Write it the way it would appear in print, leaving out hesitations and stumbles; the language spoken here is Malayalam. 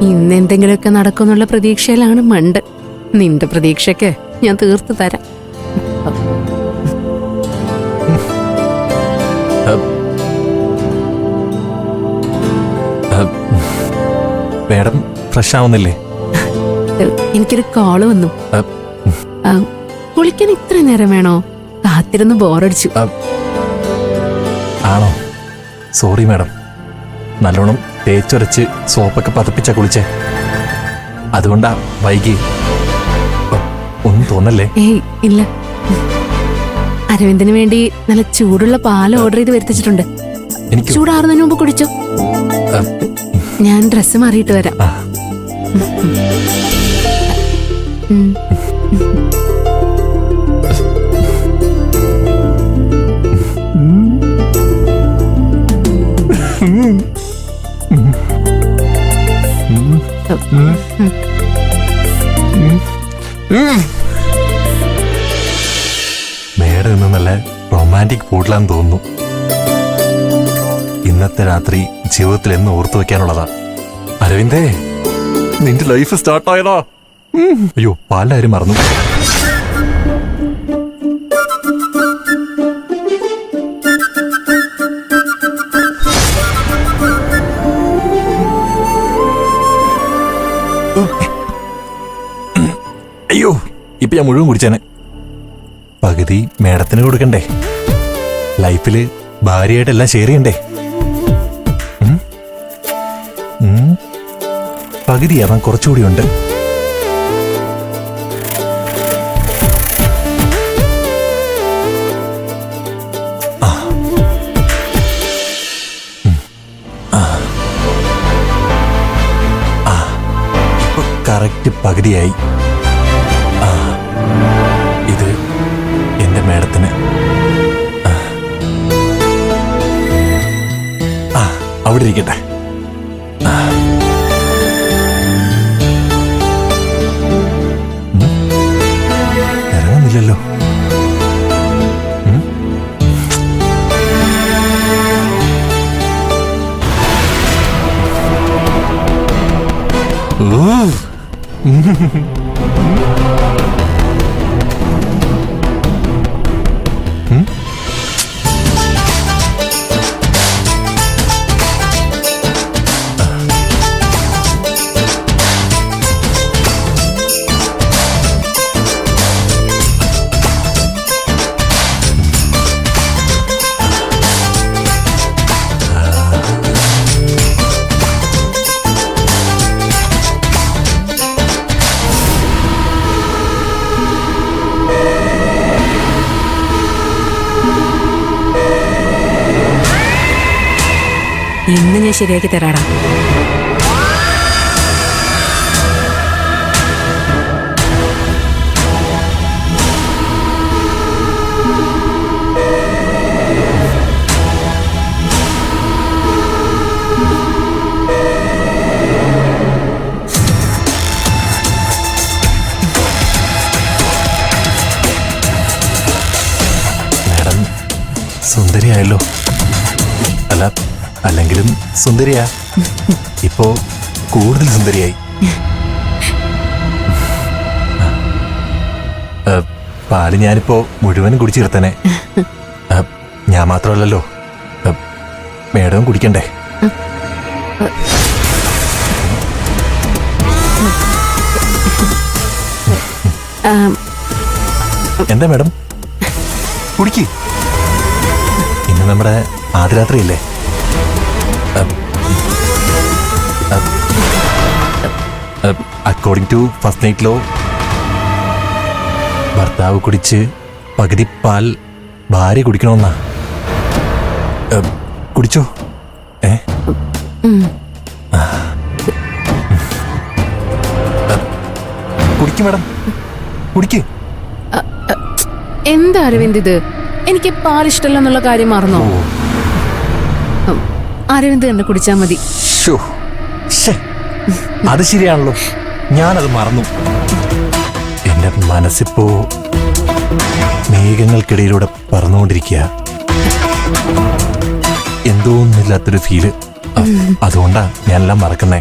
ഇന്ന് എന്തെങ്കിലുമൊക്കെ നടക്കുമെന്നുള്ള പ്രതീക്ഷയിലാണ് മണ്ട്. നിന്റെ പ്രതീക്ഷയ്ക്ക് ഞാൻ തീർത്തു തരാം. മാഡം ഫ്രഷ് ആവുന്നില്ലേ? എനിക്കൊരു കോള് വന്നു. കുളിക്കാൻ ഇത്ര നേരം വേണോ? കാത്തിരുന്ന് ബോറടിച്ചു. ആണോ? Sorry madam. നല്ലോണം തേച്ചൊരച്ച് സോപ്പൊക്കെ പതപ്പിച്ച കുളിച്ചേ, അതുകൊണ്ടാ വൈകി. ഒന്നും തോന്നല്ലേ? ഏയ് ഇല്ല. അരവിന്ദന് വേണ്ടി നല്ല ചൂടുള്ള പാൽ ഓർഡർ ചെയ്ത് വരുത്തിച്ചിട്ടുണ്ട്. എനിക്ക് ചൂടാറുന്നതിന് മുമ്പ് കുടിച്ചോ. ഞാൻ ഡ്രസ്സ് മാറിയിട്ട് വരാം. മേഡം ഇന്ന് നല്ല റൊമാൻറ്റിക് മൂഡിലാന്ന് തോന്നുന്നു. ഇന്നത്തെ രാത്രി ജീവിതത്തിൽ എന്ന് ഓർത്തു വെക്കാനുള്ളതാ. അരവിന്ദേ, നിന്റെ ലൈഫ് സ്റ്റാർട്ടായതാ. അയ്യോ, പാലിന്റെ കാര്യം മറന്നു. അയ്യോ, ഇപ്പൊ ഞാൻ മുഴുവൻ കുടിച്ചേനെ. പകുതി മേഡത്തിന് കൊടുക്കണ്ടേ? ലൈഫില് ഭാര്യയായിട്ടെല്ലാം ഷെയർ ചെയ്യണ്ടേ? പകുതിയാവാൻ കുറച്ചുകൂടി ഉണ്ട്. ഇപ്പൊ കറക്റ്റ് പകുതിയായി. ഇത് എന്റെ മേഡത്തിന്. അവിടെ ഇരിക്കട്ടെ. ഇറങ്ങുന്നില്ലല്ലോ. ഇന്ന് ഞാൻ ശരിയാക്കി തരാടാ. മാഡം സുന്ദരിയായല്ലോ. അല്ല, അല്ലെങ്കിലും സുന്ദരിയാ. ഇപ്പോ കൂടുതൽ സുന്ദരിയായി. പാല് ഞാനിപ്പോ മുഴുവനും കുടിച്ചു തീർത്തനെ. ഞാൻ മാത്രമല്ലല്ലോ, മേഡവും കുടിക്കണ്ടേ? എന്താ മേഡം, കുടിക്ക്. ഇന്ന് നമ്മുടെ ആദ്യരാത്രിയില്ലേ? According to first night law, ഭർത്താവ് കുടിച്ച് പകുതി പാൽ ഭാര്യ കുടിക്കണമെന്നാ. കുടിച്ചോ? കുടിക്ക് മേഡം, കുടിക്ക്. എന്താ അരവിന്ദ് ഇത്? എനിക്ക് പാൽ ഇഷ്ടമല്ല എന്നുള്ള കാര്യം മറന്നോ? അരവിന്ദ് തന്നെ കുടിച്ചാ മതി. അത് ശരിയാണല്ലോ, ഞാനത് മറന്നു. എന്റെ മനസ്സിപ്പോ മേഘങ്ങൾക്കിടയിലൂടെ പറന്നുകൊണ്ടിരിക്കുക. എന്തോന്നില്ലാത്തൊരു ഫീല്. അതുകൊണ്ടാ ഞാനെല്ലാം മറക്കുന്നേ.